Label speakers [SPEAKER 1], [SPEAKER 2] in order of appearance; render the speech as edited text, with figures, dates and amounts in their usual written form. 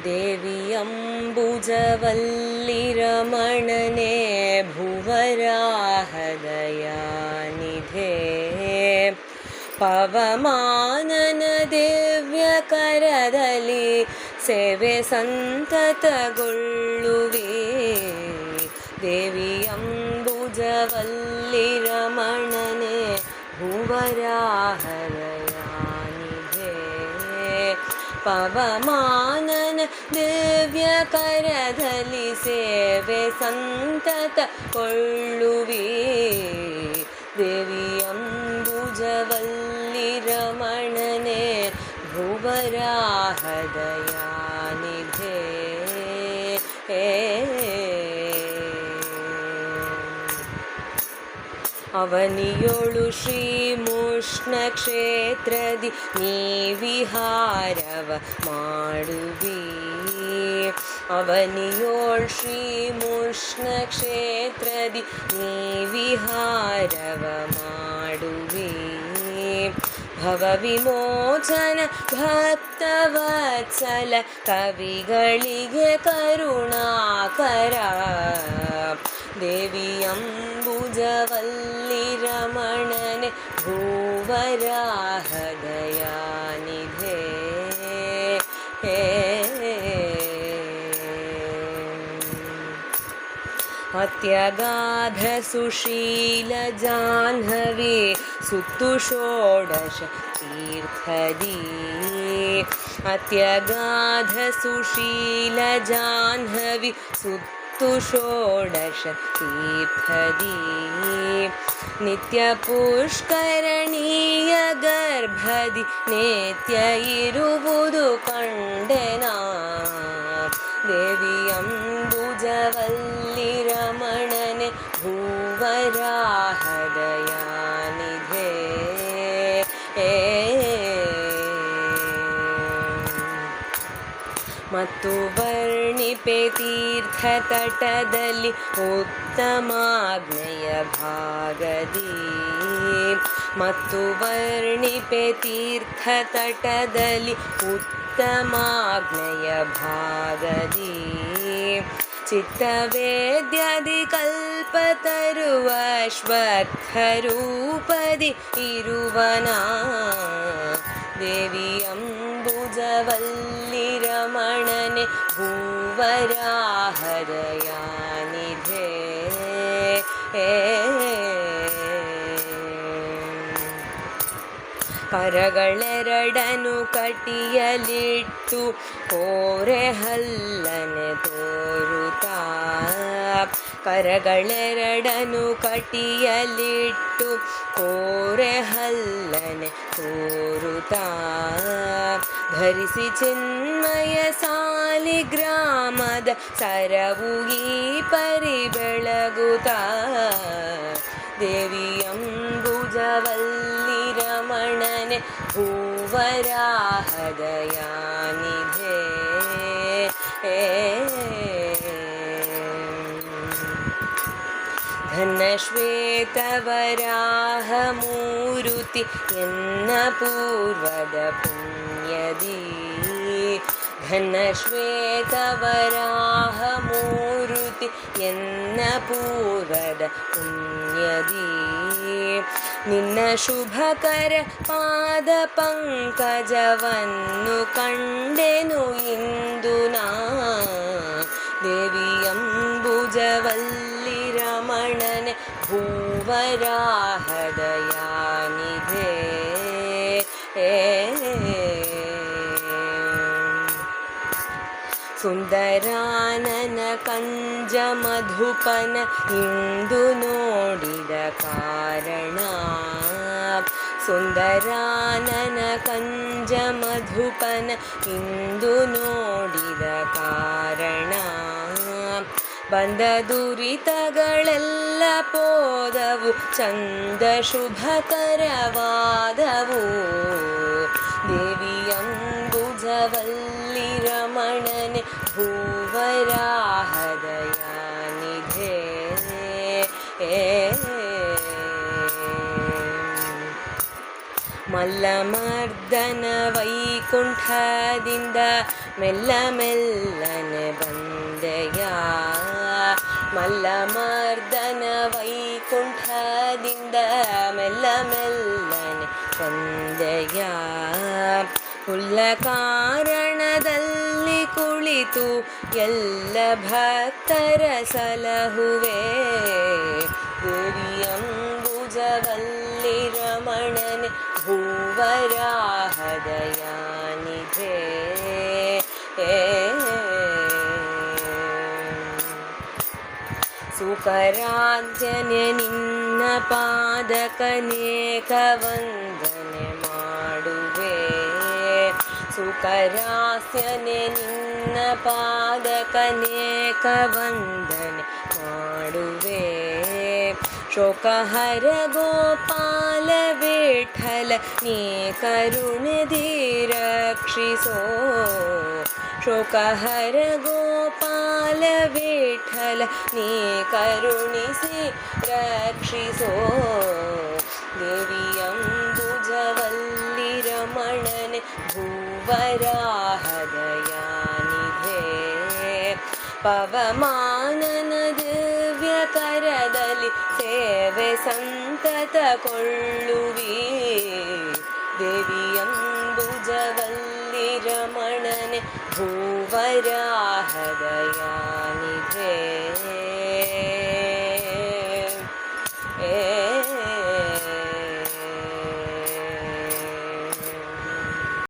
[SPEAKER 1] ದೇವಿ ಅಂಬುಜವಲ್ಲಿರಮಣನೆ ಭುವರಾಹದಯಾನಿಧೆ ಪವಮಾನನ ದಿವ್ಯ ಕರದಲ್ಲಿ ಸೇವೆ ಸಂತತಗೊಳ್ಳುವೆ. ದೇವಿ ಅಂಬುಜವಲ್ಲಿರಮಣನೆ ಭುವರಾಹದಯಾನಿಧೆ ಪವಮಾನನ ದಿವ್ಯ ಕರದಲ್ಲಿ ಸೇವೆ ಸಂತತಗೊಳ್ಳುವೆ. ದೇವಿ ಅಂಬುಜವಲ್ಲಿರಮಣನೆ ಭುವರಾಹದಯಾನಿಧೆ. ಅವನಿಯೊಳು ಶ್ರೀಮುಷ್ಣ ಕ್ಷೇತ್ರದಿ ನೀ ವಿಹಾರವ ಮಾಡುವಿ. ಅವನಿಯೋಳ್ ಶ್ರೀಮುಷ್ಣ ಕ್ಷೇತ್ರದಿ ನೀ ವಿಹಾರವ ಮಾಡುವಿ. ಭವ ವಿಮೋಚನ ಭಕ್ತವತ್ಸಲ ಕವಿಗಳಿಗೆ ಕರುಣಾಕರ. ದೇವಿ ಅಂಬುಜವಲ್ಲಿರಮಣನೆ ಭುವರಾಹದಯಾನಿಧೆ. ಅತ್ಯಗಾಧ ಸುಶೀಲ ಜಾಹ್ನವಿ ಸುತ್ತು ಷೋಡಶ ತೀರ್ಥದಿ. ಅತ್ಯಗಾಧ ಸುಶೀಲ ಜಾಹ್ನವಿ ಸುತ್ತು ಷೋಡಶ ತೀರ್ಥದಿ. ನಿತ್ಯ ಪುಷ್ಕರಣೀಯ ಗರ್ಭದಿ ನೇತ್ಯ ಇರುವುದು ಕಂಡೆನಾ. ದೇವಿ ಅಂಬುಜವಲ್ಲಿರಮಣನೆ ಭುವರಾಹದಯಾನಿಧೆ. ಮತ್ತು ವರ್ಣಿಪೆ ತೀರ್ಥ ತಟದಲ್ಲಿ ಉತ್ತಮಾಗ್ನೆಯ ಭಾಗದಿ. ಮತ್ತು ವರ್ಣಿಪೆ ತೀರ್ಥ ತಟದಲ್ಲಿ ಉತ್ತಮಾಗ್ನೆಯ ಭಾಗದಿ. ಚಿತ್ತವೇದ್ಯಾದಿ ಕಲ್ಪತರುವ ಶ್ವತ್ಥರೂಪದಿ ಇರುವನ. ದೇವಿ ಅಂಬುಜವಲ್ಲಿರಮಣನೆ ಭುವರಾಹದಯಾನಿಧೆ. ಕರಗಳೆರಡನು ಕಟಿಯಲಿಟ್ಟು ಕೋರೆ ಹಲ್ಲನೆ ತೋರುತ್ತಾ. ಕರಗಳೆರಡನು ಕಟಿಯಲಿಟ್ಟು ಕೋರೆ ಹಲ್ಲನೆ ತೋರುತ್ತಾ. ಧರಿಸಿ ಚಿನ್ಮಯ ಸಾಲಿಗ್ರಾಮದ ಸರವು ಈ ಪರಿ ಬೆಳಗುತ್ತಾ. ದೇವಿ ಅಂಬುಜವಲ್ಲಿರಮಣನೆ ಭುವರಾಹದಯಾನಿಧೆ. ಘನ ಶ್ವೇತವರಾಹ ಮೂರುತಿ ಎನ್ನ ಪೂರ್ವದ ಪುಣ್ಯದಿ. ಘನ ಶ್ವೇತವರಾಹ ಮೂರುತಿ ಎನ್ನ ಪೂರ್ವದ ಪುಣ್ಯದಿ. ನಿನ್ನ ಶುಭಕರ ಪಾದ ಪಂಕಜವನ್ನು ಕಂಡೆನು ಇಂದು ನಾ. ದೇವಿ ಅಂಬುಜವಲ್ಲಿರಮಣನೆ ಭುವರಾಹದಯಾನಿಧೆ. ಸುಂದರಾನನ ಕಂಜ ಮಧುಪನ ಇಂದು ನೋಡಿದ ಕಾರಣ. ಸುಂದರಾನನ ಕಂಜ ಮಧುಪನ ಇಂದು ನೋಡಿದ ಕಾರಣ. ಬಂದ ದುರಿತಗಳೆಲ್ಲ ಪೋದವು ಚಂದ ಶುಭಕರವಾದವು. ದೇವಿ ಅಂಬುಜವಲ್ಲಿರಮಣನೆ ಭುವರಾಹದಯಾನಿಧೆ. ಮಲ್ಲ ಮಲ್ಲಮರ್ದನ ವೈಕುಂಠದಿಂದ ಮೆಲ್ಲ ಮೆಲ್ಲನೆ ಬಂದೆಯ. ಮಲ್ಲಮರ್ದನ ವೈಕುಂಠದಿಂದ ಮೆಲ್ಲ ಮೆಲ್ಲನೆ ಬಂದೆಯ. ಹುಲ್ಲ ಕಾರಣದಲ್ಲಿ ಕುಳಿತು ಎಲ್ಲ ಭಕ್ತರ ಸಲಹುವೆ. ದೇವಿಯಂಬುಜವಲ್ಲಿ ರಮಣನೆ ಭೂವರಾಹ ದಯಾನಿಧೆ. ಸುಖರಾಜ್ಯನೆ ನಿನ್ನ ಪಾದಕನೇಕ ವಂದನೆ ಮಾಡುವೆ. ಸುಖರಾಸ್ಯನೆ ನಿನ್ನ ಪಾದಕನೇಕ ವಂದನೆ ಮಾಡುವೆ. ಶೋಕಹರ ಗೋಪಾಲ ವಿಠಲ ನೀ ಕರುಣೆದಿ ರಕ್ಷಿಸೋ. ಶೋಕಹರ ಗೋಪಾಲ ವಿಠಲ ನೀ ಕರುಣಿಸಿ ರಕ್ಷಿಸೋ. ದೇವಿಯಂಬುಜವಲ್ಲಿ ರಮಣನೆ ಭೂವರಾಹ ದಯಾನಿಧೆ. ಪವಮಾನನ ದಿವ್ಯ ಕರದಲ್ಲಿ ಸೇವೆ ಸಂತತ ಕೊಳ್ಳುವಿ. ದೇವಿಯಂಬುಜವಲ್ಲಿ ರಮಣನೆ ಭೂವರಾಹ ದಯಾನಿಧೆ.